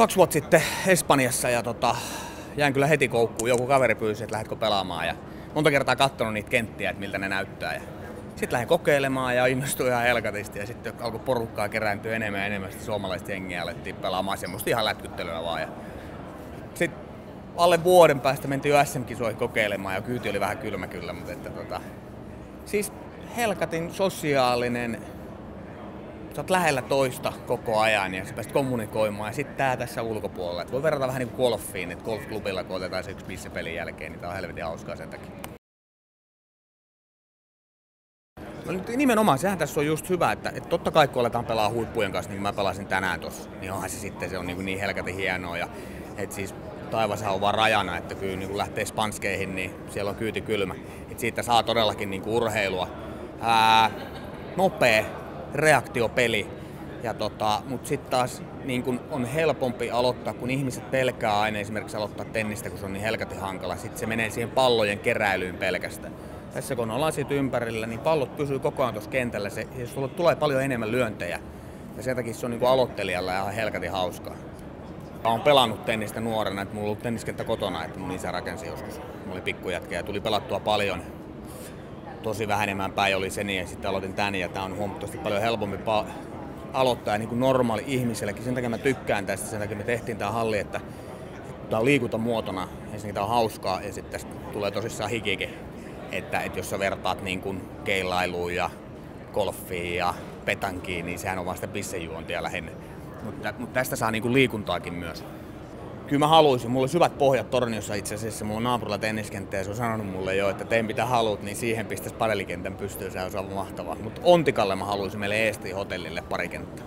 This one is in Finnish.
2 vuotta sitten Espanjassa ja jäin kyllä heti koukkuun. Joku kaveri pyysi, että lähdetkö pelaamaan ja monta kertaa katsonut niitä kenttiä, että miltä ne näyttää. Sitten lähdin kokeilemaan ja innostuin ihan helkatisti ja sitten alkoi porukkaa kerääntyä enemmän ja enemmän. Sitten suomalaista jengiä alettiin pelaamaan semmoista ihan lätkyttelyä vaan. Sitten alle vuoden päästä mentiin jo SM-kisoihin kokeilemaan ja kyyti oli vähän kylmä kyllä, mutta siis helkatin sosiaalinen. Sä oot lähellä toista koko ajan ja sä pääset kommunikoimaan ja sitten tää tässä ulkopuolella. Et voi verrata vähän niin kuin golfiin, että golfklubilla kun otetaan se yksi pisse pelin jälkeen, niin tää on helvetin hauskaa sen takia. No nimenomaan, sehän tässä on just hyvä, että totta kai kun aletaan pelaa huippujen kanssa, niin kuin mä pelasin tänään tossa, niin onhan se sitten se on niin helkatin hienoa. Ja, et siis taivashan on vaan rajana, että kyllä niin kun lähtee spanskeihin, niin siellä on kyyti kylmä. Et siitä saa todellakin niin kuin urheilua. Nopea reaktiopeli. Mutta sitten taas niin kun on helpompi aloittaa, kun ihmiset pelkää aina esimerkiksi aloittaa tennistä, kun se on niin helkatin hankala. Sitten se menee siihen pallojen keräilyyn pelkästään. Tässä kun on lasit ympärillä, niin pallot pysyy koko ajan tuossa kentällä. Sulle tulee paljon enemmän lyöntejä. Ja sen takia se on niin aloittelijalla ihan helkatin hauskaa. Olen pelannut tennistä nuorena, että mulla on ollut tenniskenttä kotona, että mun isä rakensi joskus. Mulla oli pikkujätkä ja tuli pelattua paljon. Tosi vähän enemmän päin oli se niin, ja sitten aloitin tän ja tää on huomattavasti paljon helpompi aloittaa niin kuin normaali ihmisellekin. Sen takia mä tykkään tästä, sen takia me tehtiin tää halli, että tää on liikuntamuotona, ensinnäkin tää on hauskaa ja sitten tästä tulee tosissaan hikikin. Että jos sä vertaat niin kuin keilailuun ja golfiin ja petankiin, niin sehän on vasta pissejuontia lähinnä. Mutta tästä saa niin kuin liikuntaakin myös. Kyllä mä haluaisin. Mulla on syvät pohjat Torniossa itse asiassa. Mulla on naapurilla tenniskenttä ja se on sanonut mulle jo, että tee mitä haluat, niin siihen pistäisi padelikentän pystyyn. Se on mahtavaa. Mutta Ontikalle mä haluaisin meille Eestiin hotellille pari kenttää.